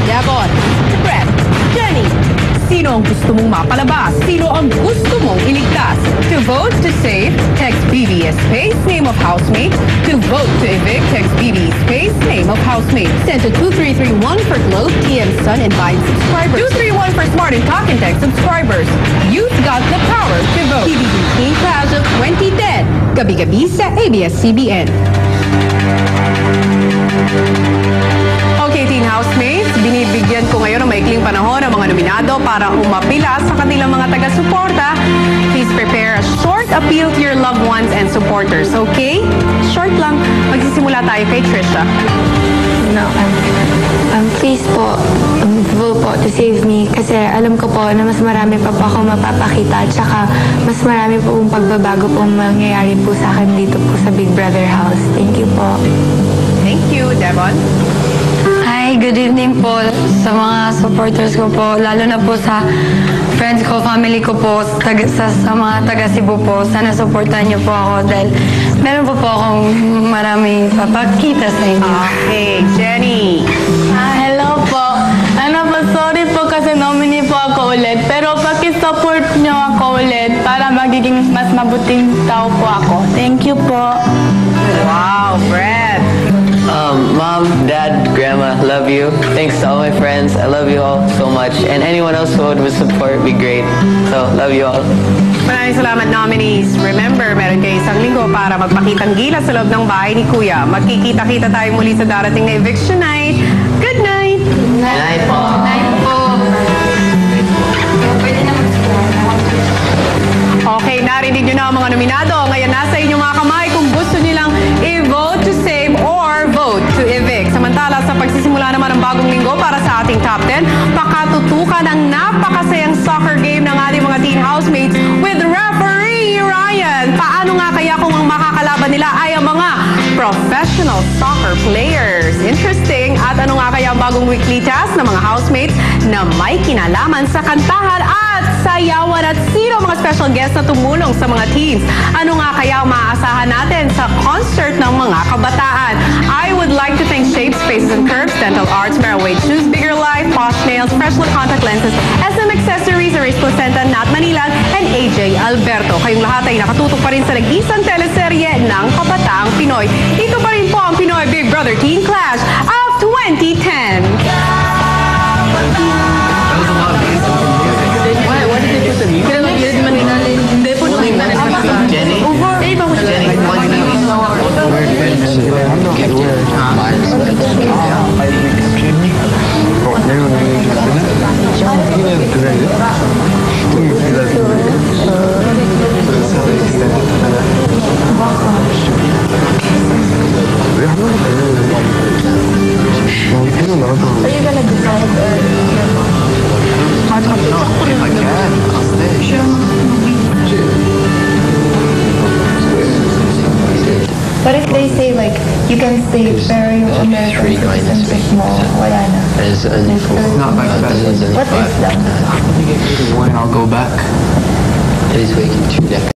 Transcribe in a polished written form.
Devon, Brett, Jenny. Sino ang gusto mong mapalabas? Sino ang gusto mong iligtas? To vote to save, text BB space name of housemate. To vote to evict, text BB space name of housemate. Send to 2331 for Globe, TM Sun, and Vine subscribers. 231 for Smart and Talk and Text subscribers. You've got the power to vote. PBB Teen Clash of 2010. Gabi-gabi sa ABS-CBN. Okay, teen housemates, binibigyan ko ngayon ng maikling panahon ang mga nominado para umapila sa kanilang mga taga-suporta. Please prepare a short appeal to your loved ones and supporters, okay? Short lang. Magsisimula tayo kay Trisha. No, please po, vote po to save me kasi alam ko po na mas marami pa po ako mapapakita at saka mas marami po pong pagbabago pong mangyayari po sa akin dito po sa Big Brother House. Thank you po. Thank you, Devon. Hi, good evening po sa mga supporters ko po, lalo na po sa friends ko, family ko po, sa mga taga Cebu po. Sana supportan niyo po ako dahil meron po akong marami papakita sa inyo. Okay, Jenny. Hello po. Sorry po kasi nominee po ako ulit. Pero pakisupport niyo ako ulit para magiging mas mabuting tao po ako. Thank you po. Wow, Brett. Mom, Dad, Grandma, love you. Thanks to all my friends. I love you all so much. And anyone else who would support would be great. So, love you all. Maraming salamat, nominees. Remember, meron kayo isang linggo para magpakitang gilas sa loob ng bahay ni Kuya. Magkikita-kita tayo muli sa darating na eviction night. Good night! Good night po. Night po. Pwede na Okay, narinig nyo na ang mga nominado. Ngayon, nasa inyong mga kamay kung gusto nilang i-vote to save or vote to evict. Samantala, sa pagsisimula naman ng bagong linggo para sa ating top 10, pakatutukan ang napakasayang soccer game ng ating mga teen housemates with referee Ryan. Paano nga kaya kung ang makakalaban nila ay ang mga professional soccer players? Interesting. At ano nga kaya ang bagong weekly task ng mga housemates na may kinalaman sa kantahan at sayawan, at sino mga special guests na tumulong sa mga teens? Ano nga kaya ang maaasahan natin sa concert ng mga kabataan? I would like to thank Shapes, Spaces and Curves, Dental Arts, Meraway Choose Bigger Life, Posh Nails, Fresh Look Contact Lenses, SM Accessories, Erase Placenta, Nat Manilag, and AJ Alberto. Kayong lahat ay nakatutok pa rin sa nag-isang teleserye ng Kabataang Pinoy. Ito pa rin po ang Pinoy Big Brother Teen Clash of 2010. What did they put the music? Hindi po nung Jenny? Jenny, Are you gonna decide if I can, I'll stay. What if they say like you can stay very American citizenship mo? Wala na. Not my What is that? I'll go back. It is waking 2 decades.